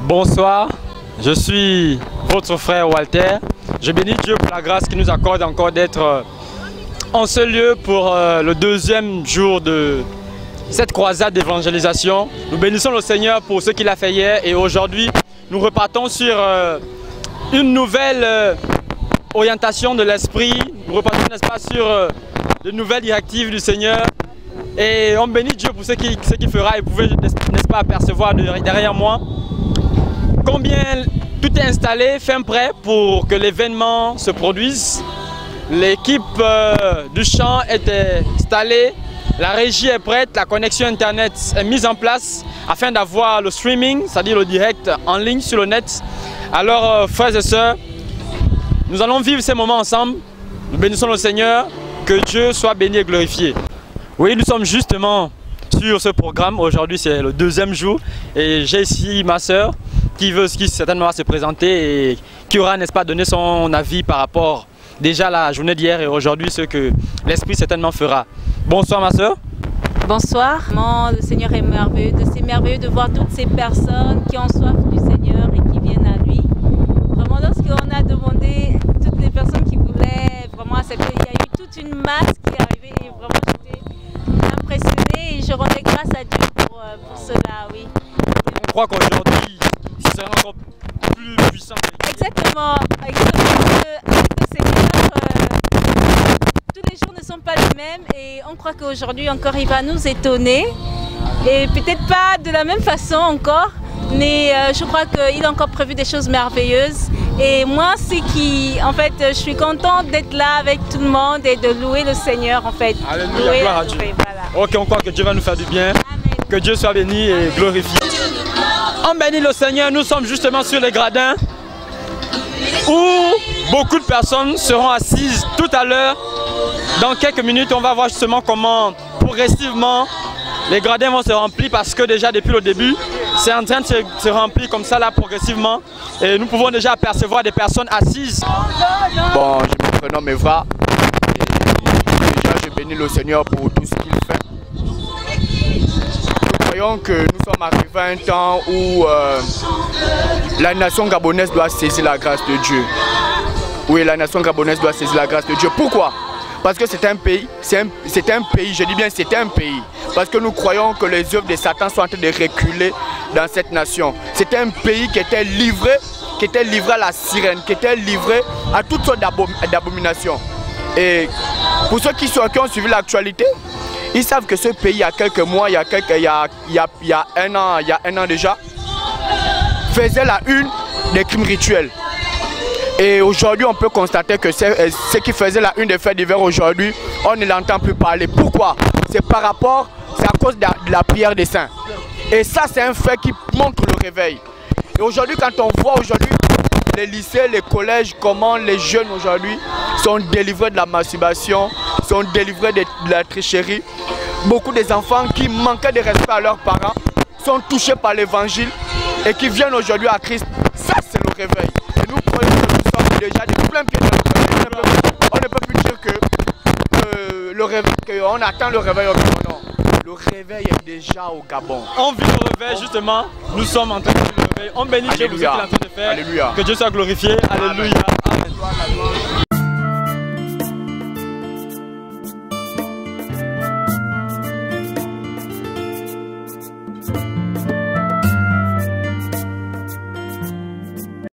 Bonsoir, je suis votre frère Walter. Je bénis Dieu pour la grâce qu'il nous accorde encore d'être en ce lieu pour le deuxième jour de cette croisade d'évangélisation. Nous bénissons le Seigneur pour ce qu'il a fait hier et aujourd'hui nous repartons sur une nouvelle orientation de l'esprit. Nous repartons, n'est-ce pas, sur de nouvelles directives du Seigneur. Et on bénit Dieu pour ce qu'il fera. Et vous pouvez, n'est-ce pas, apercevoir derrière moi combien tout est installé, fin prêt pour que l'événement se produise. L'équipe du chant est installée, la régie est prête, la connexion internet est mise en place afin d'avoir le streaming, c'est-à-dire le direct en ligne sur le net. Alors frères et sœurs, nous allons vivre ces moments ensemble. Nous bénissons le Seigneur, que Dieu soit béni et glorifié. Oui, nous sommes justement sur ce programme. Aujourd'hui, c'est le deuxième jour et j'ai ici ma sœur qui certainement va se présenter et qui aura, n'est-ce pas, donné son avis par rapport déjà à la journée d'hier et aujourd'hui ce que l'Esprit certainement fera. Bonsoir ma sœur. Bonsoir. Le Seigneur est merveilleux. C'est merveilleux de voir toutes ces personnes qui ont soif du Seigneur et qui viennent à lui. Vraiment, lorsqu'on a demandé toutes les personnes qui voulaient vraiment accepter, il y a eu toute une masse qui est arrivée et vraiment j'étais impressionnée et je rendais grâce à Dieu pour cela, oui. On croit qu'aujourd'hui, ce sera encore plus puissant. Exactement. Avec le Seigneur, tous les jours ne sont pas les mêmes et on croit qu'aujourd'hui encore il va nous étonner. Et peut-être pas de la même façon encore, mais je crois qu'il a encore prévu des choses merveilleuses. Et moi, en fait, je suis contente d'être là avec tout le monde et de louer le Seigneur, en fait. Alléluia, gloire à Dieu. Voilà. Ok, on croit que Dieu va nous faire du bien. Amen. Que Dieu soit béni et glorifié. On bénit le Seigneur, nous sommes justement sur les gradins où beaucoup de personnes seront assises tout à l'heure. Dans quelques minutes, on va voir justement comment progressivement les gradins vont se remplir parce que déjà depuis le début, c'est en train de se remplir comme ça là progressivement. Et nous pouvons déjà apercevoir des personnes assises. Bon, je me prénomme Eva et déjà je bénis le Seigneur pour tout ce qu'il fait. Nous croyons que nous sommes arrivés à un temps où la nation gabonaise doit saisir la grâce de Dieu. Oui, la nation gabonaise doit saisir la grâce de Dieu. Pourquoi? Parce que c'est un pays, je dis bien c'est un pays. Parce que nous croyons que les œuvres de Satan sont en train de reculer dans cette nation. C'est un pays qui était livré à la sirène, qui était livré à toutes sortes d'abominations. Et pour ceux qui ont suivi l'actualité, ils savent que ce pays, il y a quelques mois, il y a un an déjà, faisait la une des crimes rituels. Et aujourd'hui, on peut constater que ce qui faisait la une des faits divers aujourd'hui, on ne l'entend plus parler. Pourquoi? C'est à cause de la prière des saints. Et ça, c'est un fait qui montre le réveil. Et aujourd'hui, quand on voit aujourd'hui les lycées, les collèges, comment les jeunes aujourd'hui sont délivrés de la masturbation, sont délivrés de la tricherie. Beaucoup des enfants qui manquaient de respect à leurs parents sont touchés par l'évangile et qui viennent aujourd'hui à Christ. Ça, c'est le réveil. Et nous croyons que nous sommes déjà des pleins pieds dans le réveil. On ne peut plus dire que le réveil, qu'on attend le réveil au Gabon. Non. Le réveil est déjà au Gabon. On vit le réveil justement. Nous sommes en train de vivre le réveil. On bénit Dieu pour ce qu'il est en train de faire. Alléluia. Que Dieu soit glorifié. Alléluia.